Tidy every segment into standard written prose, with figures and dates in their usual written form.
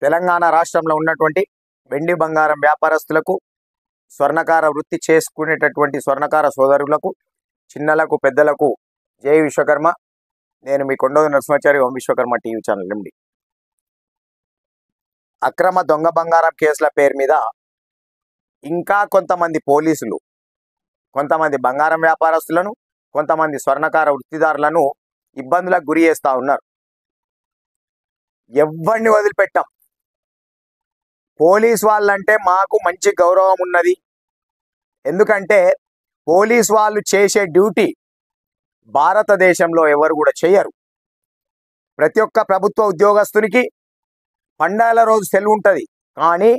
తెలంగాణ రాష్ట్రంలో ఉన్నటువంటి వెండి బంగారం వ్యాపారస్తులకు, స్వర్ణకార వృత్తి చేసుకునేటటువంటి స్వర్ణకార సోదరులకు, చిన్నలకు పెద్దలకు జై విశ్వకర్మ. నేను మీ కొండోజు నరసింహాచారి, ఓం విశ్వకర్మ టీవీ ఛానల్ నుండి. అక్రమ దొంగ బంగారం కేసుల పేరు మీద ఇంకా కొంతమంది పోలీసులు కొంతమంది బంగారం వ్యాపారస్తులను, కొంతమంది స్వర్ణకార వృత్తిదారులను ఇబ్బందులకు గురి చేస్తూ ఉన్నారు. ఎవరిని వదిలిపెట్టాం. పోలీస్ వాళ్ళంటే మాకు మంచి గౌరవం ఉన్నది. ఎందుకంటే పోలీస్ వాళ్ళు చేసే డ్యూటీ భారతదేశంలో ఎవరు కూడా చేయరు. ప్రతి ఒక్క ప్రభుత్వ ఉద్యోగస్తునికి పండగల రోజు సెలవు ఉంటుంది, కానీ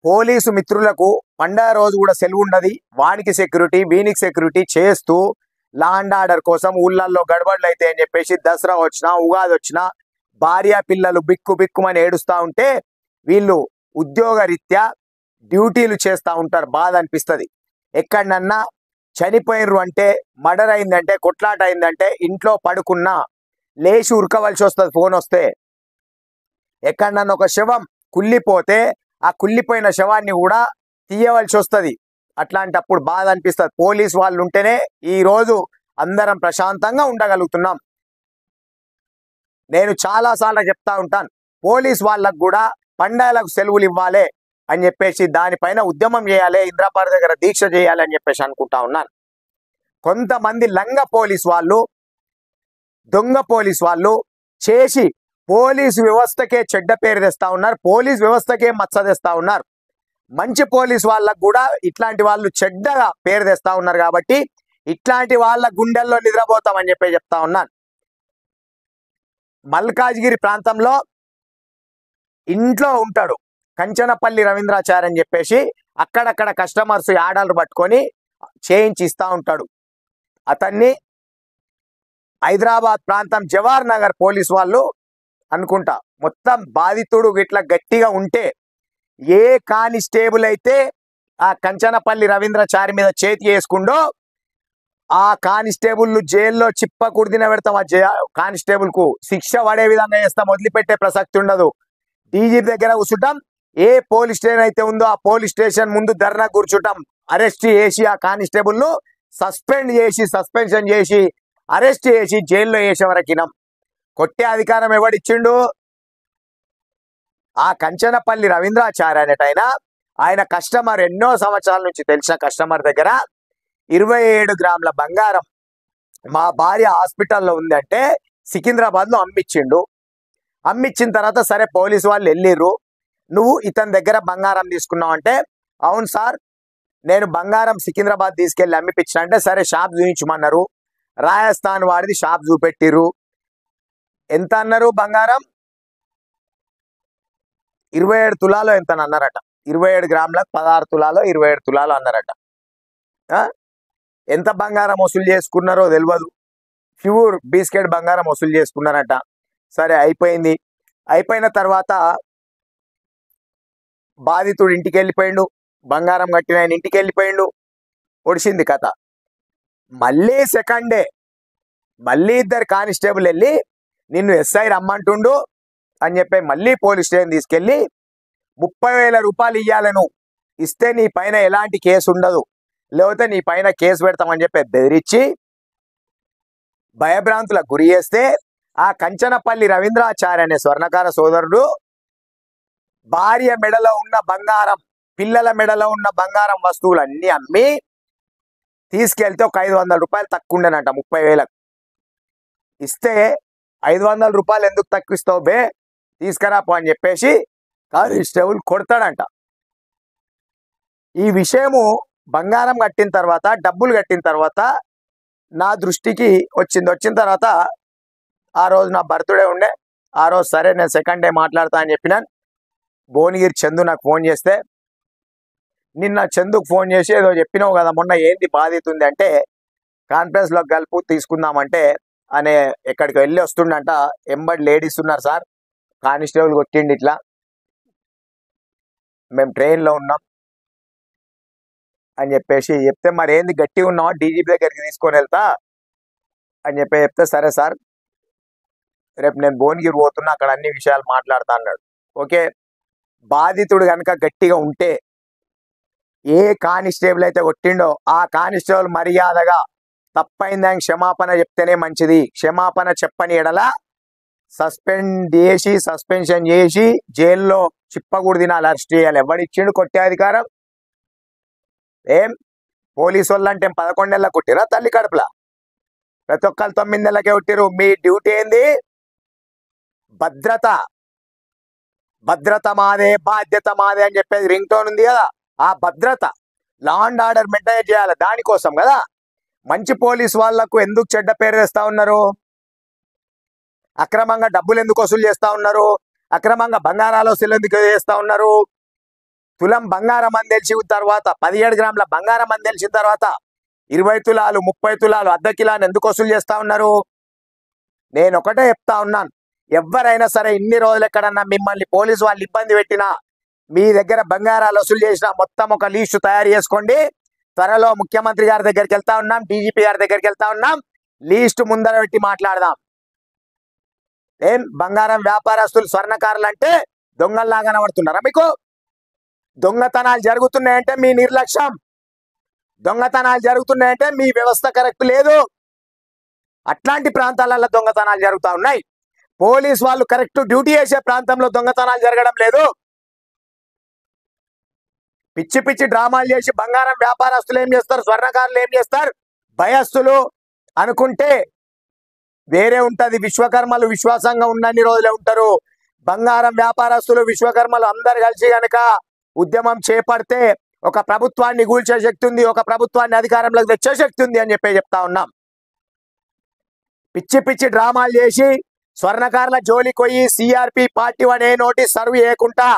పోలీసు మిత్రులకు పండగ రోజు కూడా సెలవు ఉండదు. వానికి సెక్యూరిటీ, వీనికి సెక్యూరిటీ చేస్తూ లా అండ్ ఆర్డర్ కోసం ఊళ్ళల్లో గడబడులు అయితే అని చెప్పేసి దసరా వచ్చినా, ఉగాది వచ్చినా భార్య పిల్లలు బిక్కు బిక్కుమని ఏడుస్తూ ఉంటే వీళ్ళు ఉద్యోగ రీత్యా డ్యూటీలు చేస్తూ ఉంటారు. బాధ అనిపిస్తుంది. ఎక్కడన్నా చనిపోయినరు అంటే, మర్డర్ అయిందంటే, కొట్లాట అయిందంటే ఇంట్లో పడుకున్నా లేచి ఉరకవలసి వస్తుంది. ఫోన్ వస్తే ఎక్కడన్నా ఒక శవం కుళ్ళిపోతే ఆ కుళ్ళిపోయిన శవాన్ని కూడా తీయవలసి వస్తుంది. అట్లాంటప్పుడు బాధ అనిపిస్తుంది. పోలీస్ వాళ్ళు ఉంటేనే ఈరోజు అందరం ప్రశాంతంగా ఉండగలుగుతున్నాం. నేను చాలాసార్లు చెప్తా ఉంటాను, పోలీస్ వాళ్ళకు కూడా పండగలకు సెలవులు ఇవ్వాలి అని చెప్పేసి దానిపైన ఉద్యమం చేయాలి, ఇంద్రాపార్ దగ్గర దీక్ష చేయాలి అని చెప్పేసి అనుకుంటా ఉన్నాను. కొంతమంది లంగ పోలీస్ వాళ్ళు, దొంగ పోలీస్ వాళ్ళు చేసి పోలీసు వ్యవస్థకే చెడ్డ పేరు తెస్తా ఉన్నారు. పోలీస్ వ్యవస్థకే మచ్చ తెస్తా ఉన్నారు. మంచి పోలీస్ వాళ్ళకు కూడా ఇట్లాంటి వాళ్ళు చెడ్డగా పేరు తెస్తా ఉన్నారు. కాబట్టి ఇట్లాంటి వాళ్ళ గుండెల్లో నిద్రపోతామని చెప్పి చెప్తా ఉన్నాను. మల్కాజ్గిరి ప్రాంతంలో ఇంట్లో ఉంటాడు కంచనపల్లి రవీంద్రాచారి అని చెప్పేసి, అక్కడక్కడ కస్టమర్స్ ఆర్డర్లు పట్టుకొని చేయించి ఇస్తూ ఉంటాడు. అతన్ని హైదరాబాద్ ప్రాంతం జవహర్ నగర్ పోలీస్ వాళ్ళు అనుకుంటా, మొత్తం బాధితుడు ఇట్లా గట్టిగా ఉంటే ఏ కానిస్టేబుల్ అయితే ఆ కంచనపల్లి రవీంద్రాచారి మీద చేతి వేసుకుండో ఆ కానిస్టేబుల్ జైల్లో చిప్ప కుడిదిన పెడతాం. ఆ కానిస్టేబుల్ కు శిక్ష పడే విధంగా చేస్తాం. వదిలిపెట్టే ప్రసక్తి ఉండదు. డీజీపీ దగ్గర కూర్చుంటాం. ఏ పోలీస్ స్టేషన్ అయితే ఉందో ఆ పోలీస్ స్టేషన్ ముందు ధర్నా కూర్చుంటాం. అరెస్ట్ చేసి ఆ కానిస్టేబుల్ ను సస్పెన్షన్ చేసి అరెస్ట్ చేసి జైల్లో వేసే వరకినాం. కొట్టే అధికారం ఎవడిచ్చిండు? ఆ కంచనపల్లి రవీంద్రాచారి అనేటైనా, ఆయన కస్టమర్, ఎన్నో సంవత్సరాల నుంచి తెలిసిన కస్టమర్ దగ్గర 27 గ్రాముల బంగారం మా భార్య హాస్పిటల్లో ఉందంటే సికింద్రాబాద్లో అమ్మిచ్చిండు. అమ్మిచ్చిన తర్వాత సరే పోలీసు వాళ్ళు వెళ్ళిర్రు, నువ్వు ఇతని దగ్గర బంగారం తీసుకున్నావు అంటే, అవును సార్ నేను బంగారం సికింద్రాబాద్ తీసుకెళ్ళి అమ్మిపించిన అంటే, సరే షాప్ చూపించమన్నారు. రాజస్థాన్ వాడిది షాప్ చూపెట్టిర్రు. ఎంత అన్నారు బంగారం? 27 తులాలో ఎంత అన్నారట. 27 గ్రాములకు 16 తులాలో 27 తులాలో అన్నారట. ఎంత బంగారం వసూలు చేసుకున్నారో తెలియదు. ప్యూర్ బిస్కెట్ బంగారం వసూలు చేసుకున్నారట. సరే అయిపోయింది. అయిపోయిన తర్వాత బాధితుడు ఇంటికి వెళ్ళిపోయిండు. బంగారం కట్టిన ఆయన ఇంటికి వెళ్ళిపోయిండు. ఒడిసింది కథ. మళ్ళీ సెకండ్ డే మళ్ళీ ఇద్దరు కానిస్టేబుల్ వెళ్ళి నిన్ను ఎస్ఐ రమ్మంటుండు అని చెప్పి మళ్ళీ పోలీస్ స్టేషన్ తీసుకెళ్ళి 30,000 రూపాయలు ఇవ్వాలను, ఇస్తే నీ పైన ఎలాంటి కేసు ఉండదు, లేకపోతే నీ పైన కేసు పెడతామని చెప్పి బెదిరించి భయభ్రాంతులకు గురి చేస్తే ఆ కంచనపల్లి రవీంద్రాచారి అనే స్వర్ణకార సోదరుడు భార్య మెడలో ఉన్న బంగారం, పిల్లల మెడలో ఉన్న బంగారం వస్తువులన్నీ అమ్మి తీసుకెళ్తే ఒక 500 రూపాయలు తక్కువ ఉండేనంట. 30,000 ఇస్తే 500 రూపాయలు ఎందుకు తక్కువ ఇస్తావు బే, తీసుకురాపో అని చెప్పేసి కానిస్టేబుల్ కొడతాడంట. ఈ విషయము బంగారం కట్టిన తర్వాత, డబ్బులు కట్టిన తర్వాత నా దృష్టికి వచ్చిన తర్వాత ఆ రోజు నా బర్త్డే ఉండే. ఆ రోజు సరే నేను సెకండ్ డే మాట్లాడతా అని చెప్పినాను. భువనగిరి చందు నాకు ఫోన్ చేస్తే, నిన్న చందుకు ఫోన్ చేసి ఏదో చెప్పినావు కదా మొన్న, ఏంది బాధితుంది అంటే, కాన్ఫరెన్స్లో కలుపు తీసుకుందామంటే అనే ఎక్కడికి వెళ్ళి వస్తుండంట. ఎంబడి లేడీస్ ఉన్నారు సార్, కానిస్టేబుల్ కొట్టిండి ఇట్లా, మేము ట్రైన్లో ఉన్నాం అని చెప్పేసి చెప్తే, మరి ఏంది గట్టిగా ఉన్నావా, డీజీపీ దగ్గరికి తీసుకొని వెళ్తా అని చెప్తే, సరే సార్ రేపు నేను భువనగిరి పోతున్నా, అక్కడ అన్ని విషయాలు మాట్లాడుతా అన్నాడు. ఓకే బాధితుడు కనుక గట్టిగా ఉంటే ఏ కానిస్టేబుల్ అయితే కొట్టిండో ఆ కానిస్టేబుల్ మర్యాదగా తప్పైందని క్షమాపణ చెప్తేనే మంచిది. క్షమాపణ చెప్పని ఎడల సస్పెన్షన్ చేసి జైల్లో చిప్పకూడు తినాలి, అరెస్ట్ చేయాలి. ఎవడిచ్చిండు కొట్టే అధికారం? ఏం పోలీసు వాళ్ళు అంటే 11 నెలల కొట్టిరా తల్లి కడుపులా? ప్రతి ఒక్కరు 9 నెలలకే కొట్టిరు. మీ డ్యూటీ ఏంది? భద్రత. భద్రత మాదే, బాధ్యత మాదే అని చెప్పేది రింగ్ టోన్ ఉంది కదా. ఆ భద్రత, లా అండ్ ఆర్డర్ మెయింటైన్ చేయాలి. దానికోసం కదా. మంచి పోలీసు వాళ్లకు ఎందుకు చెడ్డ పేరు తెస్తా ఉన్నారు? అక్రమంగా డబ్బులు ఎందుకు వసూలు చేస్తా ఉన్నారు? అక్రమంగా బంగారాలు వసూలు ఎందుకు చేస్తా ఉన్నారు? తులం బంగారం అని తెలిసిన తర్వాత, 17 గ్రాముల బంగారం అని తెలిసిన తర్వాత 20 తులాలు 30 తులాలు అర్ధ కిలాని ఎందుకు వసూలు చేస్తా ఉన్నారు? నేను ఒకటే చెప్తా ఉన్నాను, ఎవరైనా సరే ఇన్ని రోజులు ఎక్కడన్నా మిమ్మల్ని పోలీసు వాళ్ళు ఇబ్బంది పెట్టినా, మీ దగ్గర బంగారాలు వసూలు చేసినా మొత్తం ఒక లిస్టు తయారు చేసుకోండి. త్వరలో ముఖ్యమంత్రి గారి దగ్గరికి వెళ్తా ఉన్నాం, డీజీపీ గారి దగ్గరికి వెళ్తా ఉన్నాం. లిస్టు ముందర పెట్టి మాట్లాడదాం. ఏం బంగారం వ్యాపారస్తులు స్వర్ణకారులు అంటే దొంగల్లాగా కనబడుతున్నారా మీకు? దొంగతనాలు జరుగుతున్నాయంటే మీ నిర్లక్ష్యం, దొంగతనాలు జరుగుతున్నాయంటే మీ వ్యవస్థ కరెక్ట్ లేదు. అట్లాంటి ప్రాంతాలలో దొంగతనాలు జరుగుతూ ఉన్నాయి. పోలీస్ వాళ్ళు కరెక్ట్ డ్యూటీ చేసే ప్రాంతంలో దొంగతనాలు జరగడం లేదు. పిచ్చి పిచ్చి డ్రామాలు చేసి బంగారం వ్యాపారస్తులు ఏం చేస్తారు, స్వర్ణకారులు ఏం చేస్తారు, భయస్తులు అనుకుంటే వేరే ఉంటది. విశ్వకర్మలు విశ్వాసంగా ఉన్నన్ని రోజులే ఉంటారు. బంగారం వ్యాపారస్తులు విశ్వకర్మలు అందరు కలిసి గనక ఉద్యమం చేపడితే ఒక ప్రభుత్వాన్ని కూల్చే శక్తి ఉంది, ఒక ప్రభుత్వాన్ని అధికారంలోకి తెచ్చే శక్తి ఉంది అని చెప్తా ఉన్నాం. పిచ్చి పిచ్చి డ్రామాలు చేసి స్వర్ణకారుల జోలికి పోయి సిఆర్పి పార్టీ అనే నోటీస్ సర్వ్ చేయకుండా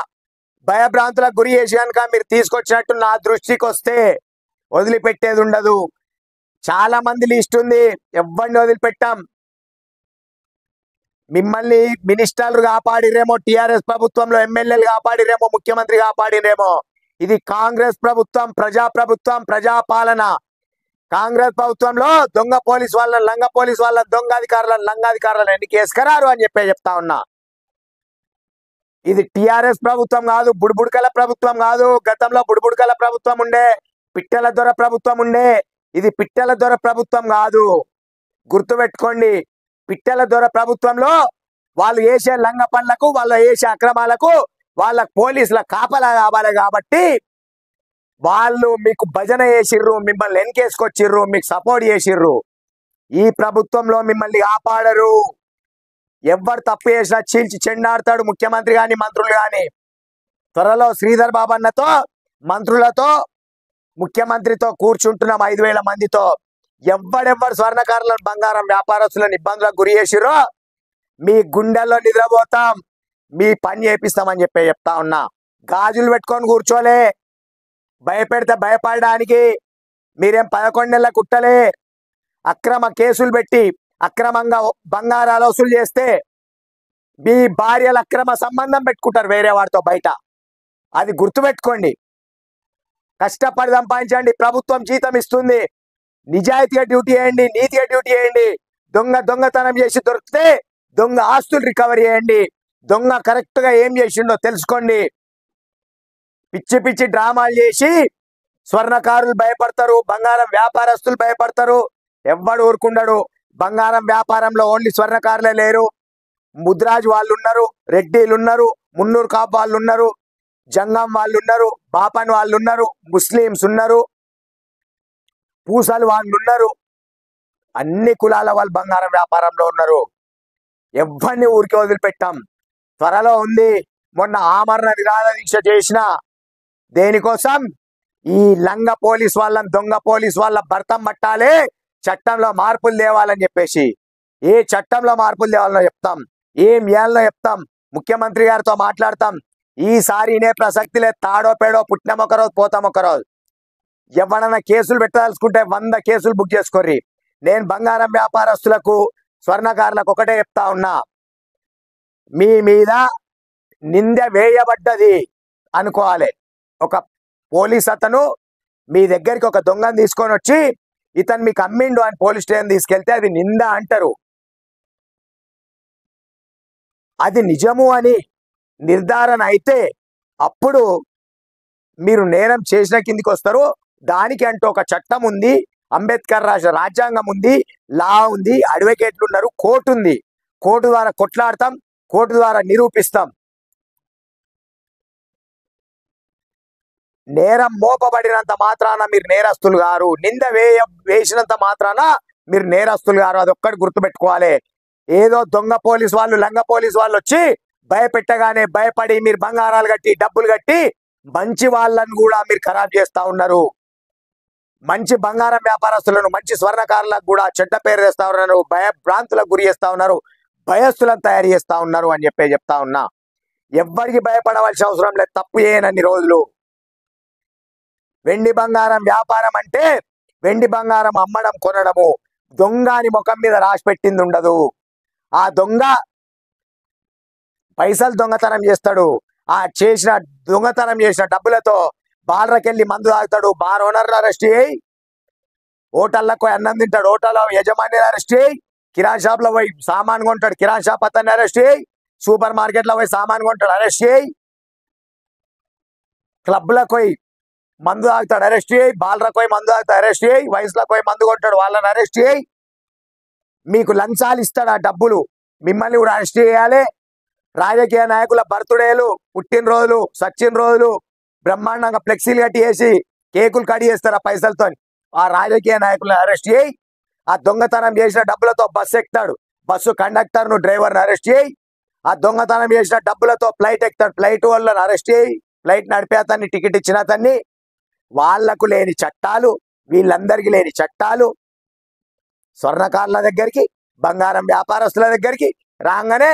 భయభ్రాంతులకు గురి చేసి కనుక మీరు తీసుకొచ్చినట్టు నా దృష్టికి వస్తే వదిలిపెట్టేది ఉండదు. చాలా మంది లిస్ట్ ఉంది, ఎవరిని వదిలిపెట్టాం. మిమ్మల్ని మినిస్టర్లు కాపాడిరేమో, టిఆర్ఎస్ ప్రభుత్వంలో ఎమ్మెల్యేలు కాపాడిరేమో, ముఖ్యమంత్రి కాపాడిరేమో. ఇది కాంగ్రెస్ ప్రభుత్వం, ప్రజాప్రభుత్వం, ప్రజాపాలన. కాంగ్రెస్ ప్రభుత్వంలో దొంగ పోలీసు వాళ్ళని, లంగ పోలీసు వాళ్ళని, దొంగ అధికారులను, లంగాధికారులను ఎన్నికేసుకురారు అని చెప్తా ఉన్నా. ఇది టిఆర్ఎస్ ప్రభుత్వం కాదు, బుడిబుడికల ప్రభుత్వం కాదు. గతంలో బుడిబుడికల ప్రభుత్వం ఉండే, పిట్టెల దొర ప్రభుత్వం ఉండే. ఇది పిట్టెల దొర ప్రభుత్వం కాదు, గుర్తుపెట్టుకోండి. పిట్టెల దొర ప్రభుత్వంలో వాళ్ళు వేసే లంగ పనులకు, వాళ్ళు వేసే అక్రమాలకు వాళ్ళ పోలీసుల కాపలా కావాలి కాబట్టి వాళ్ళు మీకు భజన చేసిర్రు, మిమ్మల్ని ఎన్కేసుకొచ్చిర్రు, మీకు సపోర్ట్ చేసిర్రు. ఈ ప్రభుత్వంలో మిమ్మల్ని కాపాడరు. ఎవరు తప్పు చేసినా చీల్చి చెండాడతాడు ముఖ్యమంత్రి కానీ మంత్రులు కానీ. త్వరలో శ్రీధర్ బాబన్నతో, మంత్రులతో, ముఖ్యమంత్రితో కూర్చుంటున్నాం 5,000 మందితో. ఎవడెవ్వరు స్వర్ణకారులను, బంగారం వ్యాపారస్తులను ఇబ్బందులకు గురి చేసిర్రో మీ గుండెల్లో నిద్రపోతాం, మీ పని చేపిస్తామని చెప్తా ఉన్నా. గాజులు పెట్టుకొని కూర్చోలే, భయపెడితే భయపడడానికి. మీరేం 11 నెలల కుట్టలే. అక్రమ కేసులు పెట్టి అక్రమంగా బంగారాలు వసూలు చేస్తే మీ భార్యలు అక్రమ సంబంధం పెట్టుకుంటారు వేరే వాడితో బయట. అది గుర్తుపెట్టుకోండి. కష్టపడి సంపాదించండి, ప్రభుత్వం జీతం ఇస్తుంది. నిజాయితీగా డ్యూటీ చేయండి, నీతిగా డ్యూటీ చేయండి. దొంగతనం చేసి దొరికితే దొంగ ఆస్తులు రికవరీ చేయండి. దొంగ కరెక్ట్ గా ఏం చేసిండో తెలుసుకోండి. పిచ్చి పిచ్చి డ్రామాలు చేసి స్వర్ణకారులు భయపడతారు, బంగారం వ్యాపారస్తులు భయపడతారు. ఎవ్వడు ఊరుకుండడు. బంగారం వ్యాపారంలో ఓన్లీ స్వర్ణకారులే లేరు, ముద్రాజ్ వాళ్ళు ఉన్నారు, రెడ్డిలు ఉన్నారు, మున్నూరు కాపు వాళ్ళు ఉన్నారు, జంగం వాళ్ళు ఉన్నారు, బాపన్ వాళ్ళు ఉన్నారు, ముస్లిమ్స్ ఉన్నారు, పూసలు వాళ్ళు ఉన్నారు. అన్ని కులాల వాళ్ళు బంగారం వ్యాపారంలో ఉన్నారు. ఎవరిని ఊరికి వదిలిపెట్టాం. త్వరలో ఉంది. మొన్న ఆమరణ నిరాహార దీక్ష చేసిన దేనికోసం? ఈ లంగ పోలీస్ వాళ్ళని, దొంగ పోలీస్ వాళ్ళ భర్తం పట్టాలి, చట్టంలో మార్పులు తేవాలని చెప్పేసి. ఏ చట్టంలో మార్పులు తేవాలనో చెప్తాం, ఏం చేయాలనో చెప్తాం. ముఖ్యమంత్రి గారితో మాట్లాడతాం. ఈసారి ఇనే ప్రసక్తి లేదు. తాడో పేడో పుట్టినాం ఒకరోజు, పోతాం ఒకరోజు. ఎవడన్నా కేసులు పెట్టదలుచుకుంటే 100 కేసులు బుక్ చేసుకోర్రి. నేను బంగారం వ్యాపారస్తులకు, స్వర్ణకారులకు ఒకటే చెప్తా ఉన్నా, మీ మీద నింద వేయబడ్డది అనుకోవాలి. ఒక పోలీస్ అతను మీ దగ్గరికి ఒక దొంగను తీసుకొని వచ్చి ఇతను మీకు అమ్మిండు అని పోలీస్ స్టేషన్ తీసుకెళ్తే అది నింద అంటారు. అది నిజము అని నిర్ధారణ అయితే అప్పుడు మీరు నేరం చేసిన కిందికి వస్తారు. దానికి అంటూ ఒక చట్టం ఉంది, అంబేద్కర్ రాసిన రాజ్యాంగం ఉంది, లా ఉంది, అడ్వకేట్లు ఉన్నారు, కోర్టు ఉంది. కోర్టు ద్వారా కొట్లాడతాం, కోర్టు ద్వారా నిరూపిస్తాం. నేరం మోపబడినంత మాత్రాన మీరు నేరస్తులు గారు, నింద వేసినంత మాత్రాన మీరు నేరస్తులు గారు. అదొక్కటి గుర్తుపెట్టుకోవాలి. ఏదో దొంగ పోలీసు వాళ్ళు, లంగ పోలీసు వాళ్ళు వచ్చి భయపెట్టగానే భయపడి మీరు బంగారాలు కట్టి డబ్బులు కట్టి మంచి వాళ్ళని కూడా మీరు ఖరాబ్ చేస్తా ఉన్నారు. మంచి బంగారం వ్యాపారస్తులను, మంచి స్వర్ణకారులకు కూడా చెడ్డ పేరు తెస్తా ఉన్నారు, భయభ్రాంతులకు గురి చేస్తా ఉన్నారు, భయస్థులను తయారు చేస్తా ఉన్నారు అని చెప్తా ఉన్నా. ఎవ్వరికి భయపడవలసిన అవసరం లేదు. తప్పు చేయనన్ని రోజులు వెండి బంగారం వ్యాపారం అంటే వెండి బంగారం అమ్మడం కొనడము. దొంగని ముఖం మీద రాసి పెట్టింది ఉండదు. ఆ దొంగ పైసలు దొంగతనం చేస్తాడు. ఆ దొంగతనం చేసిన డబ్బులతో బార్లకెళ్ళి మందు తాగుతాడు, బార్ ఓనర్ అరెస్ట్ చేయి, హోటల్లకు పోయి అన్నం తింటాడు, హోటల్ యజమాని అరెస్ట్ చేయి, కిరాణా షాప్ లో పోయి సామాన్ కొంటాడు, కిరాణా షాప్ అతన్ని అరెస్ట్ చేయి, సూపర్ మార్కెట్ లో పోయి సామాన్ కొంటాడు, అరెస్ట్ చేయి, క్లబ్లకు పోయి మందు తాగుతాడు, అరెస్ట్ చేయి, బాలరకు పోయి మందు తాగుతాడు, అరెస్ట్ చేయి, వయసులకు పోయి మందు కొంటాడు, వాళ్ళని అరెస్ట్ చేయి. మీకు లంచాలు ఇస్తాడు, ఆ డబ్బులు మిమ్మల్ని కూడా అరెస్ట్ చేయాలి. రాజకీయ నాయకుల బర్త్డేలు, పుట్టినరోజులు, సచ్చిన రోజులు బ్రహ్మాండంగా ఫ్లెక్సీలు కట్టి వేసి కేకులు కడి చేస్తారు ఆ పైసలతో. ఆ రాజకీయ నాయకులను అరెస్ట్ చేయి. ఆ దొంగతనం చేసిన డబ్బులతో బస్సు ఎక్కుతాడు, బస్సు కండక్టర్ను డ్రైవర్ను అరెస్ట్ చేయి. ఆ దొంగతనం చేసిన డబ్బులతో ఫ్లైట్ ఎక్కుతాడు, ఫ్లైట్ వాళ్ళని అరెస్ట్ చేయి. ఫ్లైట్ నడిపే అతన్ని, టికెట్ ఇచ్చిన అతన్ని. వాళ్లకు లేని చట్టాలు, వీళ్ళందరికీ లేని చట్టాలు. స్వర్ణకారుల దగ్గరికి, బంగారం వ్యాపారస్తుల దగ్గరికి రాగానే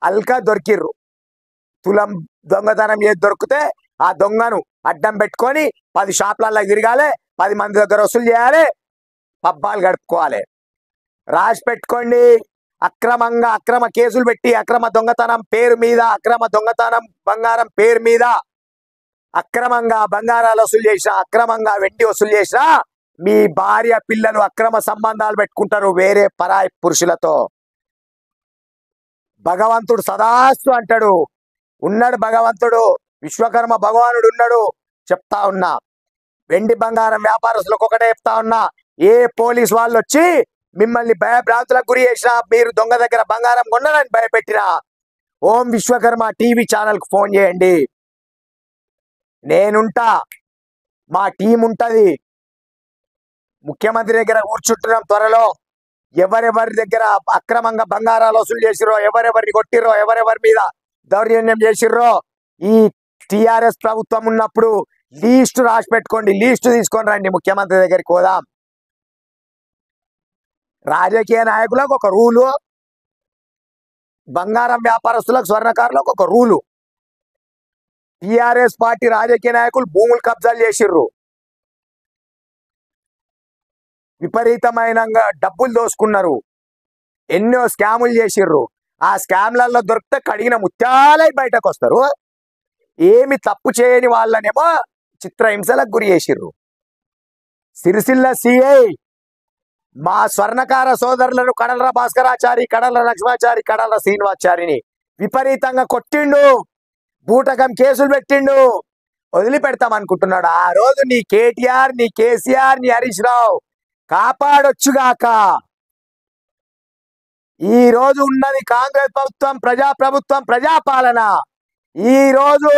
అల్కా దొరికిర్రు. తులం దొంగతనం చేసి దొరికితే ఆ దొంగను అడ్డం పెట్టుకొని 10 షాపులలో తిరగాలి, 10 మంది దగ్గర వసూలు చేయాలి, పబ్బాలు గడుపుకోవాలి. రాసి పెట్టుకోండి. అక్రమ కేసులు పెట్టి అక్రమ దొంగతనం పేరు మీద, అక్రమ దొంగతనం బంగారం పేరు మీద అక్రమంగా బంగారాలు వసూలు చేసినా, అక్రమంగా వెండి వసూలు చేసినా మీ భార్య పిల్లలు అక్రమ సంబంధాలు పెట్టుకుంటారు వేరే పరాయి పురుషులతో. భగవంతుడు సదాస్తు అంటాడు. ఉన్నాడు భగవంతుడు, విశ్వకర్మ భగవానుడు ఉన్నాడు. చెప్తా ఉన్నా, వెండి బంగారం వ్యాపారస్తులకు ఒకటే చెప్తా ఉన్నా, ఏ పోలీసు వాళ్ళు వచ్చి మిమ్మల్ని భయభ్రాంతులకు గురి చేసినా, మీరు దొంగ దగ్గర బంగారం కొన్నారని భయపెట్టినా, ఓం విశ్వకర్మ టీవీ ఛానల్కి ఫోన్ చేయండి. నేనుంటా, మా టీం ఉంటది. ముఖ్యమంత్రి దగ్గర కూర్చుంటున్నాం త్వరలో. ఎవరెవరి దగ్గర అక్రమంగా బంగారాలు వసూలు చేసిరో, ఎవరెవరిని కొట్టిరో, ఎవరెవరి మీద దౌర్జన్యం చేసిర్రో, ఈ టిఆర్ఎస్ ప్రభుత్వం ఉన్నప్పుడు లీస్ట్ రాసి పెట్టుకోండి, లీస్ట్ తీసుకొని రండి, ముఖ్యమంత్రి దగ్గరికి పోదాం. రాజకీయ నాయకులకు ఒక రూలు, బంగారం వ్యాపారస్తులకు, స్వర్ణకారులకు ఒక రూలు. టిఆర్ఎస్ పార్టీ రాజకీయ నాయకులు భూములు కబ్జాలు చేసిర్రు, విపరీతమైన డబ్బులు దోసుకున్నారు, ఎన్నో స్కాములు చేసిర్రు. ఆ స్కామ్లలో దొరికితే కడిగిన ముత్యాలై బయటకు వస్తారు. ఏమి తప్పు చేయని వాళ్ళనేమో చిత్రహింసలకు గురి చేసిర్రు. సిరిసిల్ల సిఐ మా స్వర్ణకార సోదరులను కడల భాస్కరాచారి, కడల లక్ష్మాచారి, కడల శ్రీనివాచారిని విపరీతంగా కొట్టిండు, బూటకం కేసులు పెట్టిండు. వదిలిపెడతాం అనుకుంటున్నాడు. ఆ రోజు నీ కేటీఆర్, నీ కేసీఆర్, నీ హరీష్ రావు కాపాడొచ్చుగాక. ఈ రోజు ఉన్నది కాంగ్రెస్ ప్రభుత్వం, ప్రజాప్రభుత్వం, ప్రజాపాలన. ఈ రోజు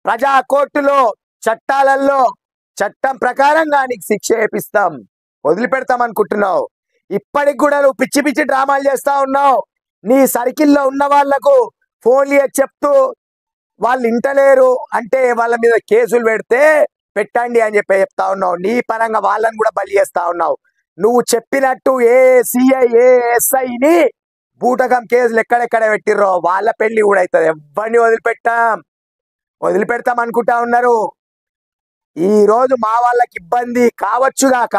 ప్రజా కోర్టులో, చట్టాలలో చట్టం ప్రకారంగా నీకు శిక్ష వేపిస్తాం. వదిలిపెడతాం అనుకుంటున్నావు. ఇప్పటికి కూడా నువ్వు పిచ్చి పిచ్చి డ్రామాలు చేస్తా ఉన్నావు. నీ సర్కిల్లో ఉన్న వాళ్లకు ఫోన్లు చెప్తూ వాళ్ళు ఇంటలేరు అంటే వాళ్ళ మీద కేసులు పెట్టండి అని చెప్తా ఉన్నావు. నీ పరంగా వాళ్ళని కూడా బలి చేస్తా ఉన్నావు. నువ్వు చెప్పినట్టు ఏ సిఐ, ఏ ఎస్ఐని బూటకం కేసులు ఎక్కడెక్కడ పెట్టిర్రో వాళ్ళ పెళ్లి కూడా అవుతుంది. ఎవరిని వదిలిపెడతాం అనుకుంటా ఉన్నారు. ఈ రోజు మా వాళ్ళకి ఇబ్బంది కావచ్చుగాక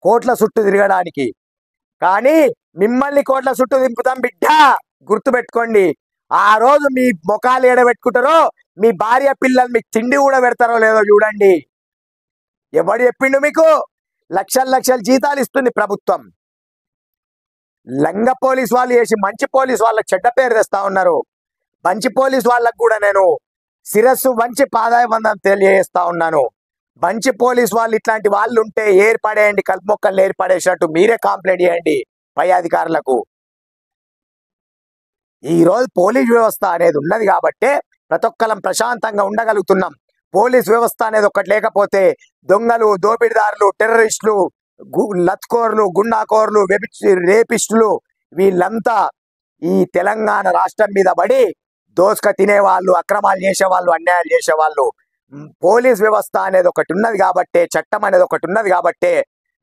కోట్ల చుట్టూ తిరగడానికి, కానీ మిమ్మల్ని కోట్ల చుట్టూ దింపుతాం బిడ్డ, గుర్తు పెట్టుకోండి. ఆ రోజు మీ ముఖాలు ఏడబెట్టుకుంటారో, మీ భార్య పిల్లలు మీకు తిండి కూడా పెడతారో లేదో చూడండి. ఎవడు చెప్పిండు మీకు? లక్షల లక్షల జీతాలు ఇస్తుంది ప్రభుత్వం. లంగ పోలీసు వాళ్ళు చేసి మంచి పోలీసు వాళ్ళకి చెడ్డ పేరు తెస్తా ఉన్నారు. మంచి పోలీస్ వాళ్ళకు కూడా నేను శిరస్సు వంచి పాదాభివందనం తెలియజేస్తా ఉన్నాను. మంచి పోలీస్ వాళ్ళు ఇట్లాంటి వాళ్ళు ఉంటే ఏర్పడేయండి, కలుపు మొక్కలు ఏర్పడేసినట్టు మీరే కంప్లైంట్ చేయండి పై అధికారులకు. ఈ రోజు పోలీస్ వ్యవస్థ అనేది ఉన్నది కాబట్టే ప్రతి ఒక్కరం ప్రశాంతంగా ఉండగలుగుతున్నాం. పోలీస్ వ్యవస్థ అనేది ఒకటి లేకపోతే దొంగలు, దోపిడిదారులు, టెర్రరిస్టులు, లత్కోర్లు, గుండాకోర్లు, రేపిస్టులు వీళ్ళంతా ఈ తెలంగాణ రాష్ట్రం మీద పడి దోసుక తినేవాళ్ళు, అక్రమాలు చేసేవాళ్ళు, అన్యాయాలు చేసేవాళ్ళు. పోలీస్ వ్యవస్థ అనేది ఒకటి ఉన్నది కాబట్టే, చట్టం అనేది ఒకటి ఉన్నది కాబట్టే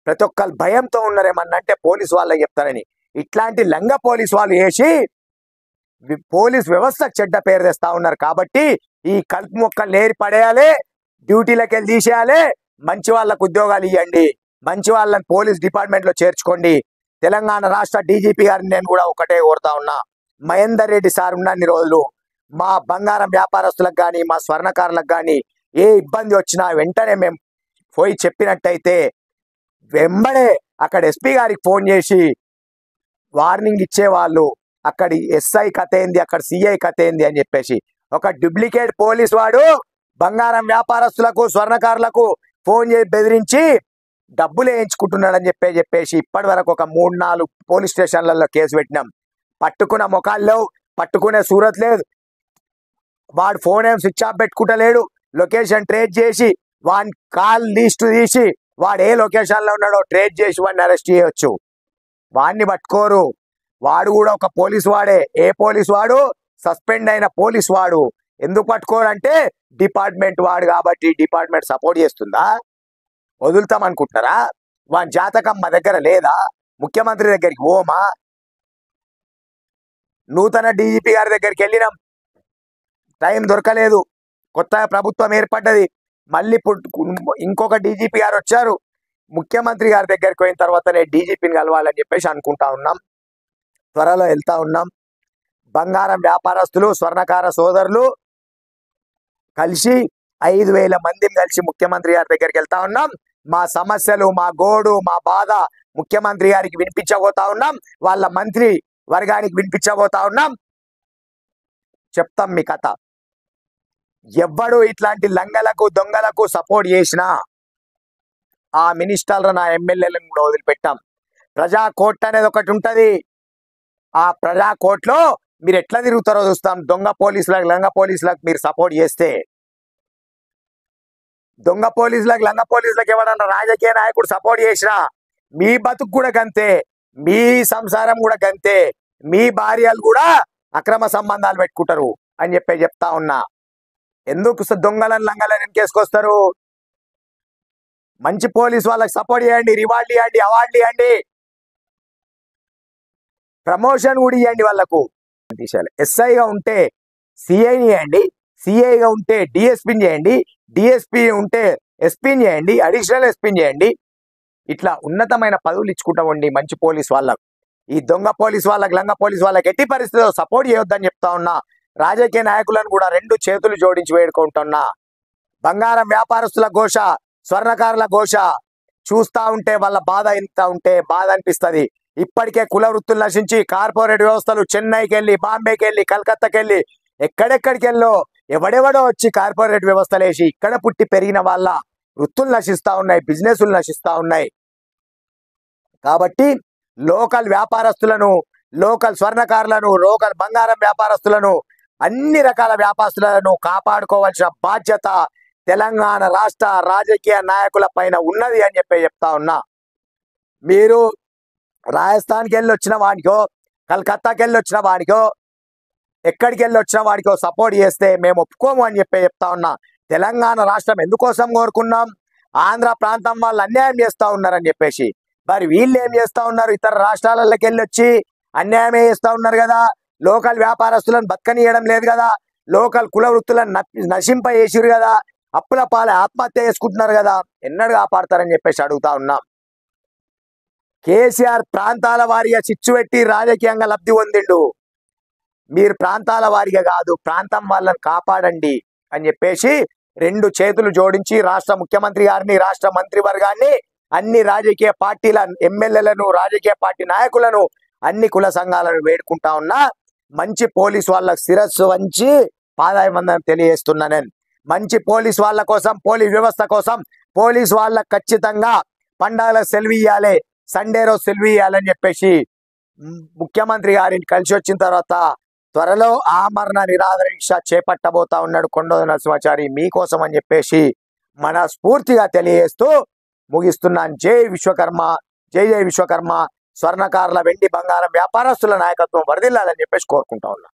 ప్రతి ఒక్కరు భయంతో ఉన్నారేమన్నంటే పోలీసు వాళ్ళకి చెప్తారని. ఇట్లాంటి లంగ పోలీసు వాళ్ళు వేసి పోలీస్ వ్యవస్థకు చెడ్డ పేరు తెస్తా ఉన్నారు. కాబట్టి ఈ కలుపు మొక్కలు ఏర్పడేయాలి, డ్యూటీలకు వెళ్ళి తీసేయాలి, మంచి వాళ్ళకు ఉద్యోగాలు ఇవ్వండి, మంచి వాళ్ళని పోలీస్ డిపార్ట్మెంట్ లో చేర్చుకోండి. తెలంగాణ రాష్ట్ర డీజీపీ గారిని నేను కూడా ఒకటే కోరుతా ఉన్నా, మహేందర్ రెడ్డి సార్ ఉన్నన్ని రోజులు మా బంగారం వ్యాపారస్తులకు కానీ మా స్వర్ణకారులకు కానీ ఏ ఇబ్బంది వచ్చినా వెంటనే మేము పోయి చెప్పినట్టయితే వెంబడే అక్కడ ఎస్పీ గారికి ఫోన్ చేసి వార్నింగ్ ఇచ్చేవాళ్ళు. అక్కడి ఎస్ఐ కథ ఏంది, అక్కడ సిఐ కథ ఏంది అని చెప్పేసి ఒక డూప్లికేట్ పోలీస్ వాడు బంగారం వ్యాపారస్తులకు, స్వర్ణకారులకు ఫోన్ చేసి బెదిరించి డబ్బులు వేయించుకుంటున్నాడని చెప్పేసి ఇప్పటి వరకు ఒక 3-4 పోలీస్ స్టేషన్లలో కేసు పెట్టినాం. పట్టుకున్న ముఖాలు లేవు, పట్టుకునే సూరత్ లేదు. వాడు ఫోన్ ఏం స్విచ్ ఆఫ్ పెట్టుకుంటలేడు. లొకేషన్ ట్రేస్ చేసి వాడి కాల్ లిస్టు తీసి వాడు ఏ లొకేషన్ లో ఉన్నాడో ట్రేస్ చేసి వాడిని అరెస్ట్ చేయవచ్చు. వాడిని పట్టుకోరు. వాడు కూడా ఒక పోలీసు వాడే. ఏ పోలీసు వాడు? సస్పెండ్ అయిన పోలీసు వాడు. ఎందుకు పట్టుకోరు అంటే డిపార్ట్మెంట్ వాడు కాబట్టి. డిపార్ట్మెంట్ సపోర్ట్ చేస్తుందా? వదులుతాం అనుకుంటున్నారా? వాని జాతకం మా దగ్గర లేదా? ముఖ్యమంత్రి దగ్గరికి పోమా? నూతన డీజీపీ గారి దగ్గరికి వెళ్ళినాం, టైం దొరకలేదు. కొత్త ప్రభుత్వం ఏర్పడ్డది, మళ్ళీ ఇంకొక డీజీపీ గారు వచ్చారు. ముఖ్యమంత్రి గారి దగ్గరికి పోయిన తర్వాతనే డీజీపీని కలవాలని చెప్పేసి అనుకుంటా ఉన్నాం. త్వరలో వెళ్తా ఉన్నాం. బంగారం వ్యాపారస్తులు, స్వర్ణకార సోదరులు కలిసి 5,000 మందిని కలిసి ముఖ్యమంత్రి గారి దగ్గరికి వెళ్తా ఉన్నాం. మా సమస్యలు, మా గోడు, మా బాధ ముఖ్యమంత్రి గారికి వినిపించబోతా ఉన్నాం. వాళ్ళ మంత్రి వర్గానికి వినిపించబోతా ఉన్నాం. చెప్తాం మీ కథ. ఎవ్వడు ఇట్లాంటి లంగలకు, దొంగలకు సపోర్ట్ చేసినా ఆ మినిస్టర్లను, ఆ ఎమ్మెల్యేలను కూడా వదిలిపెట్టాం. ప్రజా కోర్టు అనేది ఒకటి ఉంటది. ఆ ప్రజా కోర్టులో మీరు ఎట్లా తిరుగుతారో చూస్తాం. దొంగ పోలీసులకు, లంగ పోలీసులకు మీరు సపోర్ట్ చేస్తే, దొంగ పోలీసులకు, లంగ పోలీసులకు ఎవరన్నా రాజకీయ నాయకుడు సపోర్ట్ చేసినా మీ బతుకు కూడా గంతే, మీ సంసారం కూడా గంతే, మీ భార్యలు కూడా అక్రమ సంబంధాలు పెట్టుకుంటారు అని చెప్తా ఉన్నా. ఎందుకు దొంగలను, లంగలను వెనకేసుకొస్తారు? మంచి పోలీసు వాళ్ళకి సపోర్ట్ చేయండి, రివార్డు ఇవ్వండి, అవార్డులు ఇవ్వండి, ప్రమోషన్ కూడా ఇవ్వండి వాళ్ళకు. ఎస్ఐగా ఉంటే సిఐని చేయండి, సిఐగా ఉంటే డిఎస్పీని చేయండి, డిఎస్పీ ఉంటే ఎస్పీని చేయండి, అడిషనల్ ఎస్పీని చేయండి. ఇట్లా ఉన్నతమైన పదవులు ఇచ్చుకుంటామండి మంచి పోలీస్ వాళ్ళకు. ఈ దొంగ పోలీస్ వాళ్ళకి, లంగ పోలీస్ వాళ్ళకి ఎట్టి పరిస్థితుల్లో సపోర్ట్ చేయొద్దని చెప్తా ఉన్నా. రాజకీయ నాయకులను కూడా 2 చేతులు జోడించి వేడుకుంటున్నా. బంగారం వ్యాపారస్తుల ఘోష, స్వర్ణకారుల ఘోష చూస్తా ఉంటే వాళ్ళ బాధ ఎంత ఉంటే బాధ అనిపిస్తుంది. ఇప్పటికే కుల వృత్తులు నశించి కార్పొరేట్ వ్యవస్థలు చెన్నైకి వెళ్ళి, బాంబేకి వెళ్ళి, కలకత్తాకి వెళ్ళి, ఎక్కడెక్కడికి వెళ్ళో ఎవడెవడో వచ్చి కార్పొరేట్ వ్యవస్థలు వేసి ఇక్కడ పుట్టి పెరిగిన వాళ్ళ వృత్తులు నశిస్తా ఉన్నాయి, బిజినెస్లు నశిస్తా ఉన్నాయి. కాబట్టి లోకల్ వ్యాపారస్తులను, లోకల్ స్వర్ణకారులను, లోకల్ బంగారం వ్యాపారస్తులను, అన్ని రకాల వ్యాపారస్తులను కాపాడుకోవాల్సిన బాధ్యత తెలంగాణ రాష్ట్ర రాజకీయ నాయకుల పైన ఉన్నది అని చెప్తా ఉన్నా. మీరు రాజస్థాన్కి వెళ్ళి వచ్చిన వాడికో, కలకత్తాకి వెళ్ళి వచ్చిన వాడికో, ఎక్కడికి వెళ్ళి వచ్చిన వాడికో సపోర్ట్ చేస్తే మేము ఒప్పుకోము అని చెప్తా ఉన్నా. తెలంగాణ రాష్ట్రం ఎందుకోసం కోరుకున్నాం? ఆంధ్ర ప్రాంతం వాళ్ళు అన్యాయం చేస్తూ ఉన్నారని చెప్పేసి. మరి వీళ్ళు ఏం చేస్తూ ఉన్నారు? ఇతర రాష్ట్రాలకి వెళ్ళి వచ్చి అన్యాయమే చేస్తూ ఉన్నారు కదా. లోకల్ వ్యాపారస్తులను బతకనియడం లేదు కదా, లోకల్ కుల వృత్తులను నశింప చేసిరు కదా, అప్పుల పాలే ఆత్మహత్య చేసుకుంటున్నారు కదా. ఎన్నడూ కాపాడతారని చెప్పేసి అడుగుతా ఉన్నాం. కేసీఆర్ ప్రాంతాల వారిగా చిచ్చు పెట్టి రాజకీయంగా లబ్ధి పొందిండు. మీరు ప్రాంతాల వారిగా కాదు, ప్రాంతం వాళ్ళని కాపాడండి అని చెప్పేసి 2 చేతులు జోడించి రాష్ట్ర ముఖ్యమంత్రి గారిని, రాష్ట్ర మంత్రివర్గాన్ని, అన్ని రాజకీయ పార్టీల ఎమ్మెల్యేలను, రాజకీయ పార్టీ నాయకులను, అన్ని కుల సంఘాలను వేడుకుంటా ఉన్నా. మంచి పోలీస్ వాళ్ళ శిరస్సు వంచి పాదాభివందనం తెలియజేస్తున్నా. నేను మంచి పోలీస్ వాళ్ళ కోసం, పోలీస్ వ్యవస్థ కోసం, పోలీస్ వాళ్ళకు ఖచ్చితంగా పండగల సెలవు ఇవ్వాలి, సండే రోజు సెలవు ఇవ్వాలని చెప్పేసి ముఖ్యమంత్రి గారిని కలిసి వచ్చిన తర్వాత త్వరలో ఆమరణ నిరాహార దీక్ష చేపట్టబోతా ఉన్నాడు కొండోజు నరసింహాచారి మీకోసం అని చెప్పేసి మనస్ఫూర్తిగా తెలియజేస్తూ ముగిస్తున్నాను. జై విశ్వకర్మ, జై జై విశ్వకర్మ. స్వర్ణకారుల, వెండి బంగారం వ్యాపారస్తుల నాయకత్వం వరదిల్లాలని చెప్పేసి కోరుకుంటా ఉన్నా.